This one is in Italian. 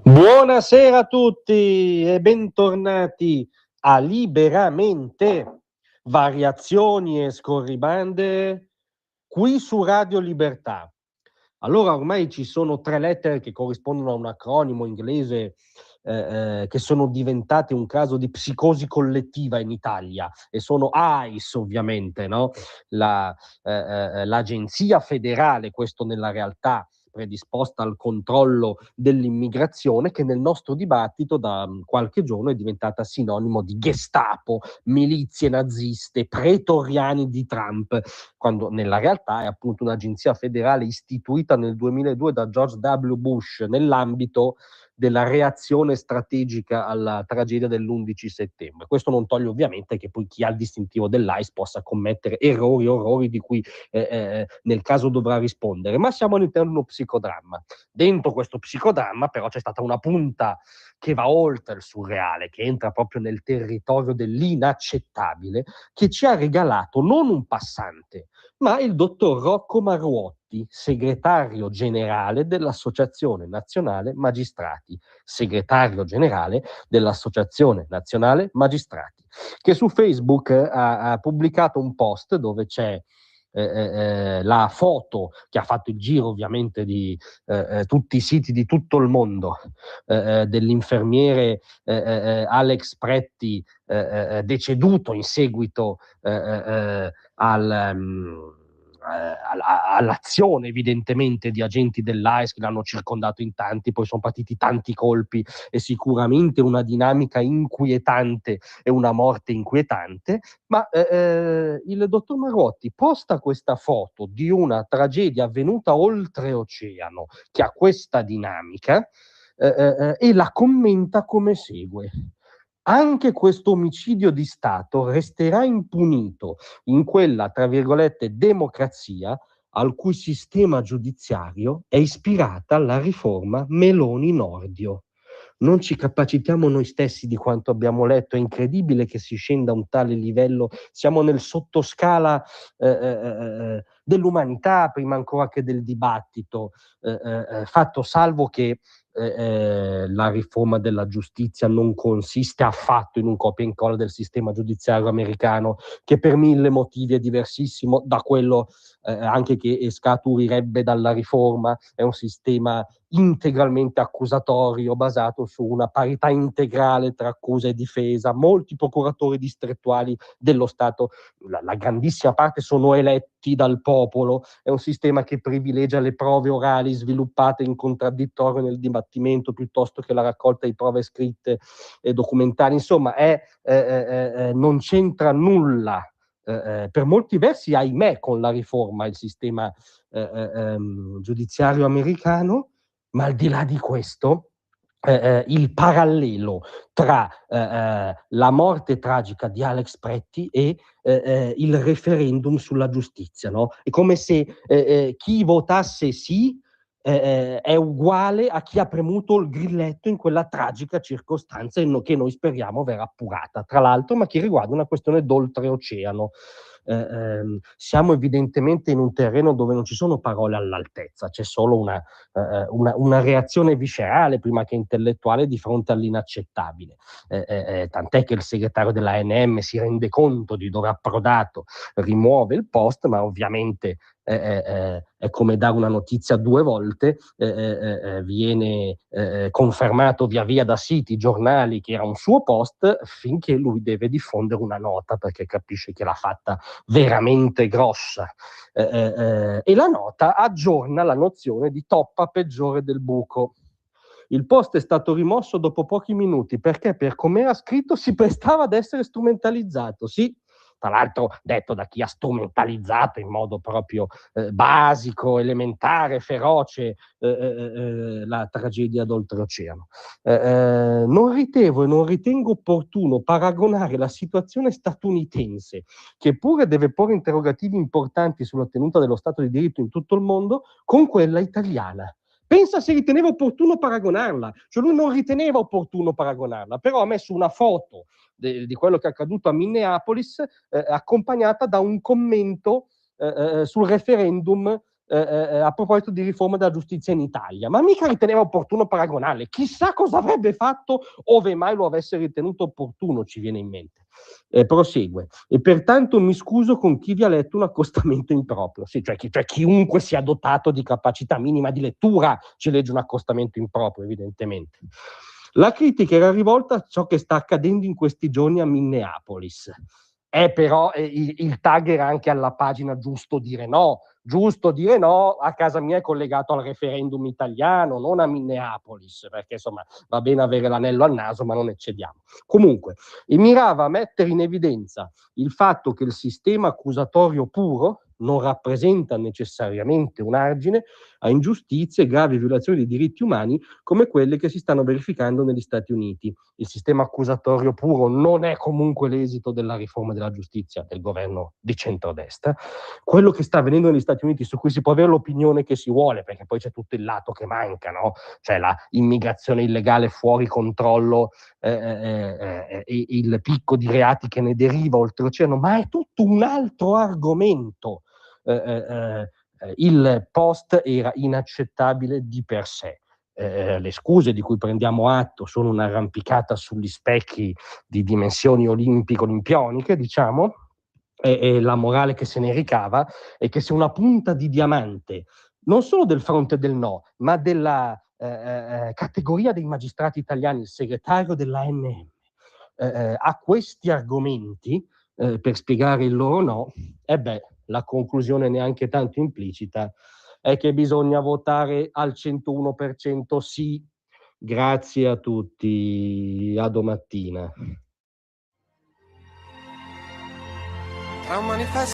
Buonasera a tutti e bentornati a Liberamente, variazioni e scorribande qui su Radio Libertà. Allora, ormai ci sono 3 lettere che corrispondono a un acronimo inglese che sono diventate un caso di psicosi collettiva in Italia, e sono AIS ovviamente, no? L'agenzia federale, questo nella realtà, predisposta al controllo dell'immigrazione, che nel nostro dibattito da qualche giorno è diventata sinonimo di Gestapo, milizie naziste, pretoriani di Trump, quando nella realtà è appunto un'agenzia federale istituita nel 2002 da George W. Bush nell'ambito della reazione strategica alla tragedia dell'11 settembre. Questo non toglie ovviamente che poi chi ha il distintivo dell'AIS possa commettere errori, orrori di cui nel caso dovrà rispondere, ma siamo all'interno di uno psicodramma. Dentro questo psicodramma però c'è stata una punta che va oltre il surreale, che entra proprio nel territorio dell'inaccettabile, che ci ha regalato non un passante, ma il dottor Rocco Maruotti, segretario generale dell'Associazione Nazionale Magistrati, che su Facebook ha pubblicato un post dove c'è la foto che ha fatto il giro ovviamente di tutti i siti di tutto il mondo, dell'infermiere Alex Pretti, deceduto in seguito all'azione evidentemente di agenti dell'AIS che l'hanno circondato in tanti, poi sono partiti tanti colpi e sicuramente una dinamica inquietante e una morte inquietante, ma il dottor Marotti posta questa foto di una tragedia avvenuta oltreoceano che ha questa dinamica e la commenta come segue: anche questo omicidio di Stato resterà impunito in quella, tra virgolette, democrazia al cui sistema giudiziario è ispirata la riforma Meloni-Nordio. Non ci capacitiamo noi stessi di quanto abbiamo letto, è incredibile che si scenda a un tale livello, siamo nel sottoscala dell'umanità prima ancora che del dibattito, fatto salvo che la riforma della giustizia non consiste affatto in un copia e incolla del sistema giudiziario americano, che per 1000 motivi è diversissimo da quello anche che scaturirebbe dalla riforma. È un sistema integralmente accusatorio, basato su una parità integrale tra accusa e difesa. Molti procuratori distrettuali dello Stato, la grandissima parte, sono eletti dal popolo. È un sistema che privilegia le prove orali sviluppate in contraddittorio nel dibattimento piuttosto che la raccolta di prove scritte e documentali. Insomma, non c'entra nulla per molti versi, ahimè, con la riforma il sistema giudiziario americano, ma al di là di questo il parallelo tra la morte tragica di Alex Pretti e il referendum sulla giustizia, no? È come se chi votasse sì è uguale a chi ha premuto il grilletto in quella tragica circostanza che noi speriamo verrà appurata, tra l'altro, ma che riguarda una questione d'oltreoceano. Siamo evidentemente in un terreno dove non ci sono parole all'altezza, c'è solo una reazione viscerale prima che intellettuale di fronte all'inaccettabile. Tant'è che il segretario dell'ANM si rende conto di dove è approdato, rimuove il post, ma ovviamente è come dare una notizia 2 volte, viene confermato via via da siti, giornali, che era un suo post, finché lui deve diffondere una nota perché capisce che l'ha fatta veramente grossa. E la nota aggiorna la nozione di toppa peggiore del buco. Il post è stato rimosso dopo pochi minuti perché, per come era scritto, si prestava ad essere strumentalizzato. Sì, tra l'altro detto da chi ha strumentalizzato in modo proprio basico, elementare, feroce la tragedia d'oltreoceano. Non ritevo e non ritengo opportuno paragonare la situazione statunitense, che pure deve porre interrogativi importanti sulla tenuta dello Stato di diritto in tutto il mondo, con quella italiana. Pensa se riteneva opportuno paragonarla, cioè lui non riteneva opportuno paragonarla, però ha messo una foto di quello che è accaduto a Minneapolis, accompagnata da un commento sul referendum a proposito di riforma della giustizia in Italia, ma mica riteneva opportuno paragonarle. Chissà cosa avrebbe fatto ove mai lo avesse ritenuto opportuno, ci viene in mente. Prosegue. E pertanto mi scuso con chi vi ha letto un accostamento improprio. Sì, cioè chiunque sia dotato di capacità minima di lettura ci legge un accostamento improprio, evidentemente. La critica era rivolta a ciò che sta accadendo in questi giorni a Minneapolis. Però il tag era anche alla pagina Giusto dire no. Giusto dire no, a casa mia è collegato al referendum italiano, non a Minneapolis, perché insomma va bene avere l'anello al naso, ma non eccediamo. Comunque, e mirava a mettere in evidenza il fatto che il sistema accusatorio puro non rappresenta necessariamente un argine a ingiustizie e gravi violazioni dei diritti umani come quelle che si stanno verificando negli Stati Uniti. Il sistema accusatorio puro non è comunque l'esito della riforma della giustizia del governo di centrodestra. Quello che sta avvenendo negli Stati Uniti, su cui si può avere l'opinione che si vuole, perché poi c'è tutto il lato che manca, no? Cioè la immigrazione illegale fuori controllo, il picco di reati che ne deriva oltreoceano, ma è tutto un altro argomento. Il post era inaccettabile di per sé. Le scuse di cui prendiamo atto sono un'arrampicata sugli specchi di dimensioni olimpioniche, diciamo, e la morale che se ne ricava è che se una punta di diamante, non solo del fronte del no, ma della categoria dei magistrati italiani, il segretario dell'ANM, ha questi argomenti per spiegare il loro no, la conclusione neanche tanto implicita è che bisogna votare al 101% sì. Grazie a tutti, a domattina.